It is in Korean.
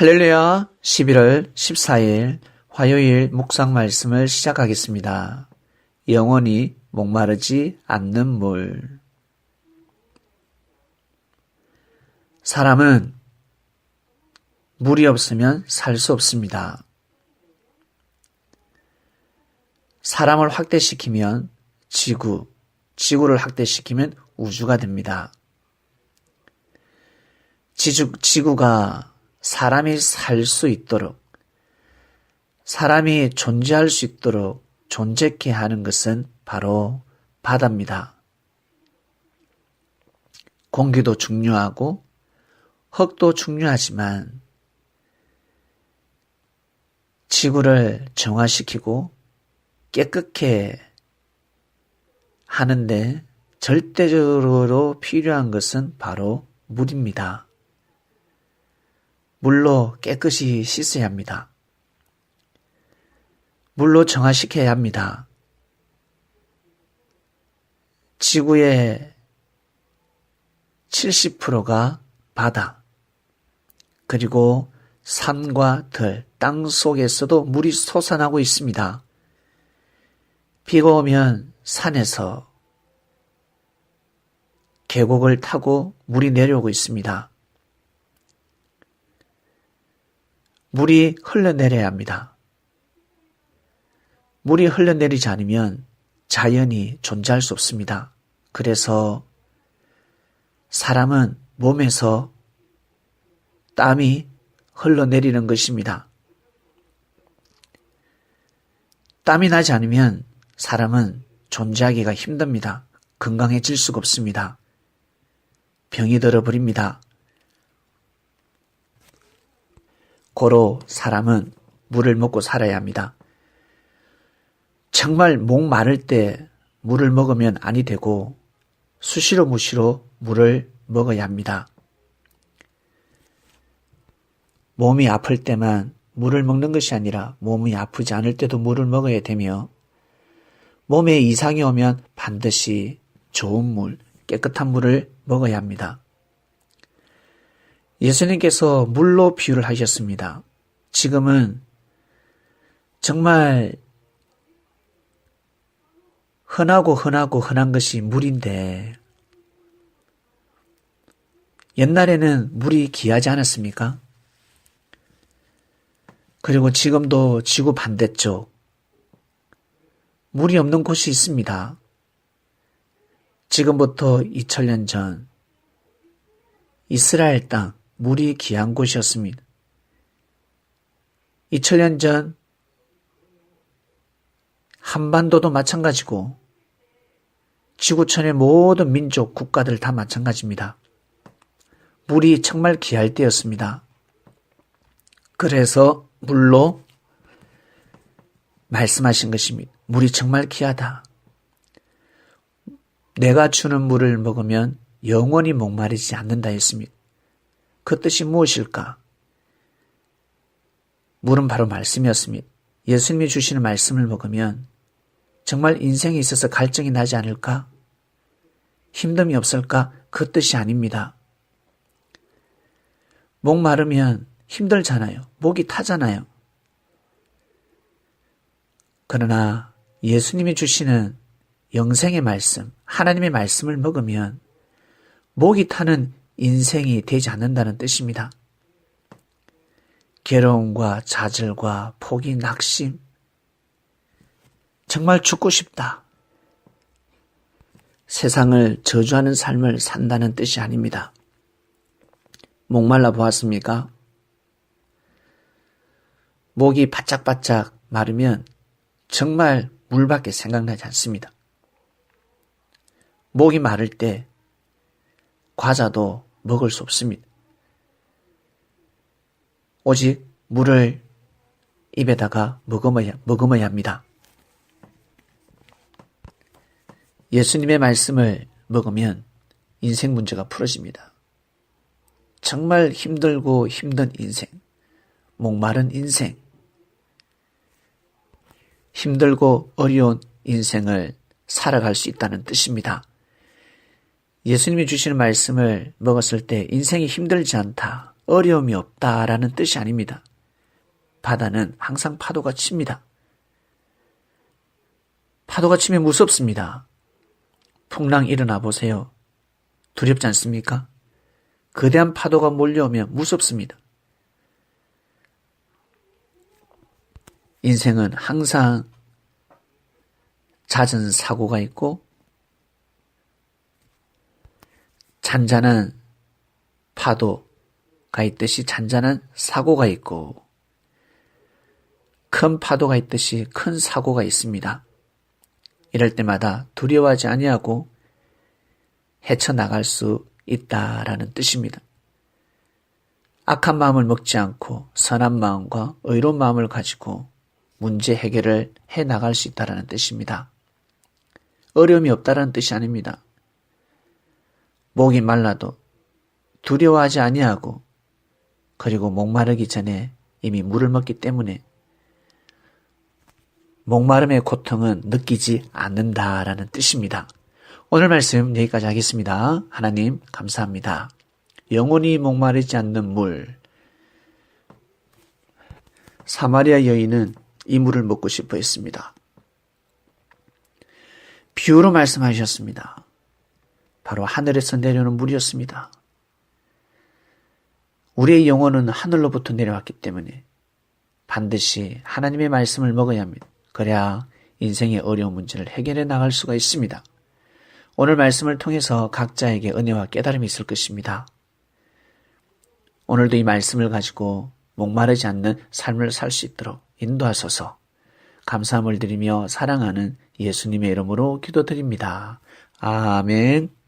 할렐루야. 11월 14일 화요일 묵상 말씀을 시작하겠습니다. 영원히 목마르지 않는 물. 사람은 물이 없으면 살 수 없습니다. 사람을 확대시키면 지구를 확대시키면 우주가 됩니다. 지구가 사람이 살 수 있도록, 사람이 존재할 수 있도록 존재케 하는 것은 바로 바다입니다. 공기도 중요하고 흙도 중요하지만 지구를 정화시키고 깨끗게 하는데 절대적으로 필요한 것은 바로 물입니다. 물로 깨끗이 씻어야 합니다. 물로 정화시켜야 합니다. 지구의 70%가 바다, 그리고 산과 들, 땅 속에서도 물이 솟아나고 있습니다. 비가 오면 산에서 계곡을 타고 물이 내려오고 있습니다. 물이 흘러내려야 합니다. 물이 흘러내리지 않으면 자연이 존재할 수 없습니다. 그래서 사람은 몸에서 땀이 흘러내리는 것입니다. 땀이 나지 않으면 사람은 존재하기가 힘듭니다. 건강해질 수가 없습니다. 병이 들어버립니다. 고로 사람은 물을 먹고 살아야 합니다. 정말 목 마를 때 물을 먹으면 아니 되고 수시로 무시로 물을 먹어야 합니다. 몸이 아플 때만 물을 먹는 것이 아니라 몸이 아프지 않을 때도 물을 먹어야 되며 몸에 이상이 오면 반드시 좋은 물, 깨끗한 물을 먹어야 합니다. 예수님께서 물로 비유를 하셨습니다. 지금은 정말 흔한 것이 물인데 옛날에는 물이 귀하지 않았습니까? 그리고 지금도 지구 반대쪽 물이 없는 곳이 있습니다. 지금부터 2000년 전 이스라엘 땅 물이 귀한 곳이었습니다. 2000년 전 한반도도 마찬가지고 지구촌의 모든 민족, 국가들 다 마찬가지입니다. 물이 정말 귀할 때였습니다. 그래서 물로 말씀하신 것입니다. 물이 정말 귀하다. 내가 주는 물을 먹으면 영원히 목마르지 않는다 했습니다. 그 뜻이 무엇일까? 물은 바로 말씀이었습니다. 예수님이 주시는 말씀을 먹으면 정말 인생에 있어서 갈증이 나지 않을까? 힘듦이 없을까? 그 뜻이 아닙니다. 목 마르면 힘들잖아요. 목이 타잖아요. 그러나 예수님이 주시는 영생의 말씀, 하나님의 말씀을 먹으면 목이 타는 인생이 되지 않는다는 뜻입니다. 괴로움과 좌절과 포기, 낙심, 정말 죽고 싶다. 세상을 저주하는 삶을 산다는 뜻이 아닙니다. 목말라 보았습니까? 목이 바짝바짝 마르면 정말 물밖에 생각나지 않습니다. 목이 마를 때 과자도 먹을 수 없습니다. 오직 물을 입에다가 머금어야 합니다. 예수님의 말씀을 먹으면 인생 문제가 풀어집니다. 정말 힘들고 힘든 인생, 목마른 인생, 힘들고 어려운 인생을 살아갈 수 있다는 뜻입니다. 예수님이 주시는 말씀을 먹었을 때 인생이 힘들지 않다. 어려움이 없다라는 뜻이 아닙니다. 바다는 항상 파도가 칩니다. 파도가 치면 무섭습니다. 풍랑 일어나 보세요. 두렵지 않습니까? 거대한 파도가 몰려오면 무섭습니다. 인생은 항상 잦은 사고가 있고 잔잔한 파도가 있듯이 잔잔한 사고가 있고 큰 파도가 있듯이 큰 사고가 있습니다. 이럴 때마다 두려워하지 아니하고 헤쳐나갈 수 있다라는 뜻입니다. 악한 마음을 먹지 않고 선한 마음과 의로운 마음을 가지고 문제 해결을 해나갈 수 있다라는 뜻입니다. 어려움이 없다라는 뜻이 아닙니다. 목이 말라도 두려워하지 아니하고 그리고 목마르기 전에 이미 물을 먹기 때문에 목마름의 고통은 느끼지 않는다라는 뜻입니다. 오늘 말씀 여기까지 하겠습니다. 하나님 감사합니다. 영원히 목마르지 않는 물. 사마리아 여인은 이 물을 먹고 싶어 했습니다. 비유로 말씀하셨습니다. 바로 하늘에서 내려오는 물이었습니다. 우리의 영혼은 하늘로부터 내려왔기 때문에 반드시 하나님의 말씀을 먹어야 합니다. 그래야 인생의 어려운 문제를 해결해 나갈 수가 있습니다. 오늘 말씀을 통해서 각자에게 은혜와 깨달음이 있을 것입니다. 오늘도 이 말씀을 가지고 목마르지 않는 삶을 살 수 있도록 인도하소서. 감사함을 드리며 사랑하는 예수님의 이름으로 기도드립니다. 아멘.